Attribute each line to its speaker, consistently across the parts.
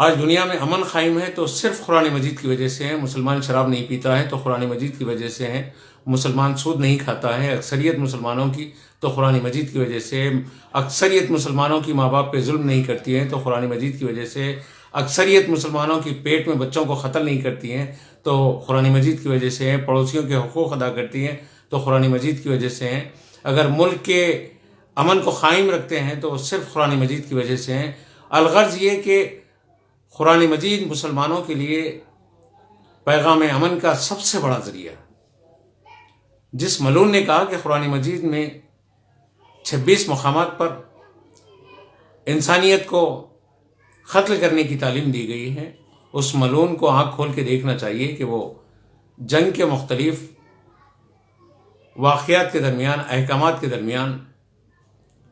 Speaker 1: آج دنیا میں امن قائم ہے تو صرف قرآن مجید کی وجہ سے ہے۔ مسلمان شراب نہیں پیتا ہے تو قرآن مجید کی وجہ سے ہے۔ مسلمان سود نہیں کھاتا ہے اکثریت مسلمانوں کی تو قرآن مجید کی وجہ سے۔ اکثریت مسلمانوں کی ماں باپ پہ ظلم نہیں کرتی ہے تو قرآن مجید کی وجہ سے۔ اکثریت مسلمانوں کی پیٹ میں بچوں کو قتل نہیں کرتی ہیں تو قرآن مجید کی وجہ سے۔ پڑوسیوں کے حقوق ادا کرتی ہیں تو قرآن مجید کی وجہ سے ہیں۔ اگر ملک کے امن کو قائم رکھتے ہیں تو صرف قرآن مجید کی وجہ سے ہیں۔ الغرض یہ کہ قرآن مجید مسلمانوں کے لیے پیغام امن کا سب سے بڑا ذریعہ۔ جس ملعون نے کہا کہ قرآن مجید میں 26 مقامات پر انسانیت کو قتل کرنے کی تعلیم دی گئی ہے، اس ملعون کو آنکھ کھول کے دیکھنا چاہیے کہ وہ جنگ کے مختلف واقعات کے درمیان، احکامات کے درمیان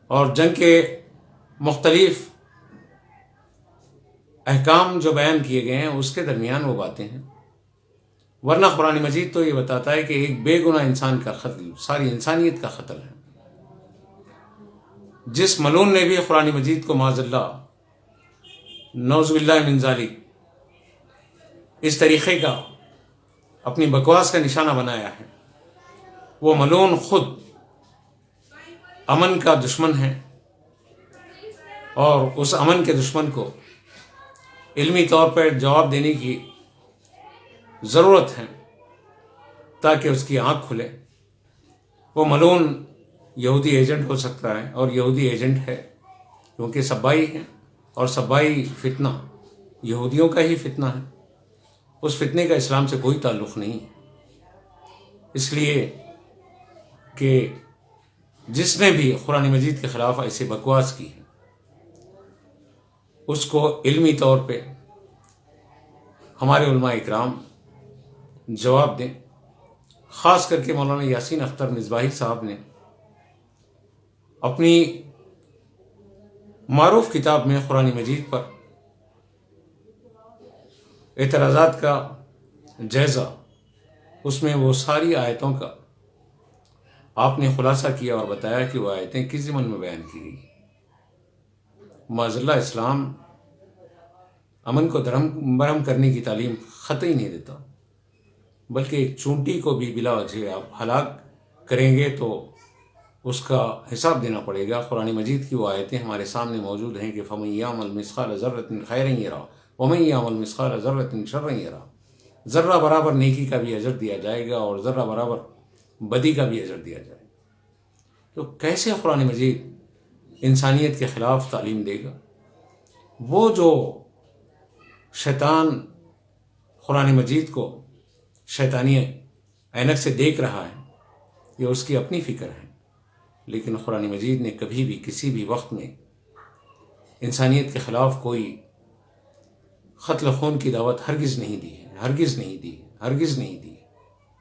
Speaker 1: اور جنگ کے مختلف احکام جو بیان کیے گئے ہیں اس کے درمیان وہ باتیں ہیں۔ ورنہ قرآن مجید تو یہ بتاتا ہے کہ ایک بے گناہ انسان کا قتل ساری انسانیت کا قتل ہے۔ جس ملعون نے بھی قرآن مجید کو معاذ اللہ نعوذ باللہ من ذالک اس طریقے کا اپنی بکواس کا نشانہ بنایا ہے، وہ ملعون خود امن کا دشمن ہے، اور اس امن کے دشمن کو علمی طور پر جواب دینے کی ضرورت ہے تاکہ اس کی آنکھ کھلے۔ وہ ملعون یہودی ایجنٹ ہو سکتا ہے اور یہودی ایجنٹ ہے کیونکہ سبائی ہیں، اور سبائی فتنہ یہودیوں کا ہی فتنہ ہے، اس فتنے کا اسلام سے کوئی تعلق نہیں۔ اس لیے کہ جس نے بھی قرآن مجید کے خلاف ایسی بکواس کی ہے اس کو علمی طور پہ ہمارے علماء اکرام جواب دیں۔ خاص کر کے مولانا یاسین اختر مصباحی صاحب نے اپنی معروف کتاب میں قرآن مجید پر اعتراضات کا جائزہ، اس میں وہ ساری آیتوں کا آپ نے خلاصہ کیا اور بتایا کہ وہ آیتیں کس ضمن میں بیان کی گئی۔ معاذ اللہ اسلام امن کو درہم برہم کرنے کی تعلیم قطعی نہیں دیتا، بلکہ ایک چونٹی کو بھی بلا وجہ آپ ہلاک کریں گے تو اس کا حساب دینا پڑے گا۔ قرآن مجید کی وہ آیتیں ہمارے سامنے موجود ہیں کہ فَمَن يَعْمَلْ مِثْقَالَ ذَرَّةٍ خَيْرًا يَرَهُ وَمَن يَعْمَلْ مِثْقَالَ ذَرَّةٍ شَرًّا يَرَهُ۔ ذرہ برابر نیکی کا بھی اجر دیا جائے گا اور ذرہ برابر بدی کا بھی اجر دیا جائے گا۔ تو کیسے قرآن مجید انسانیت کے خلاف تعلیم دے گا؟ وہ جو شیطان قرآن مجید کو شیطانی عینک سے دیکھ رہا ہے یہ اس کی اپنی فکر ہے، لیکن قرآن مجید نے کبھی بھی کسی بھی وقت میں انسانیت کے خلاف کوئی قتل خون کی دعوت ہرگز نہیں دی ہے، ہرگز نہیں دی، ہرگز نہیں دی۔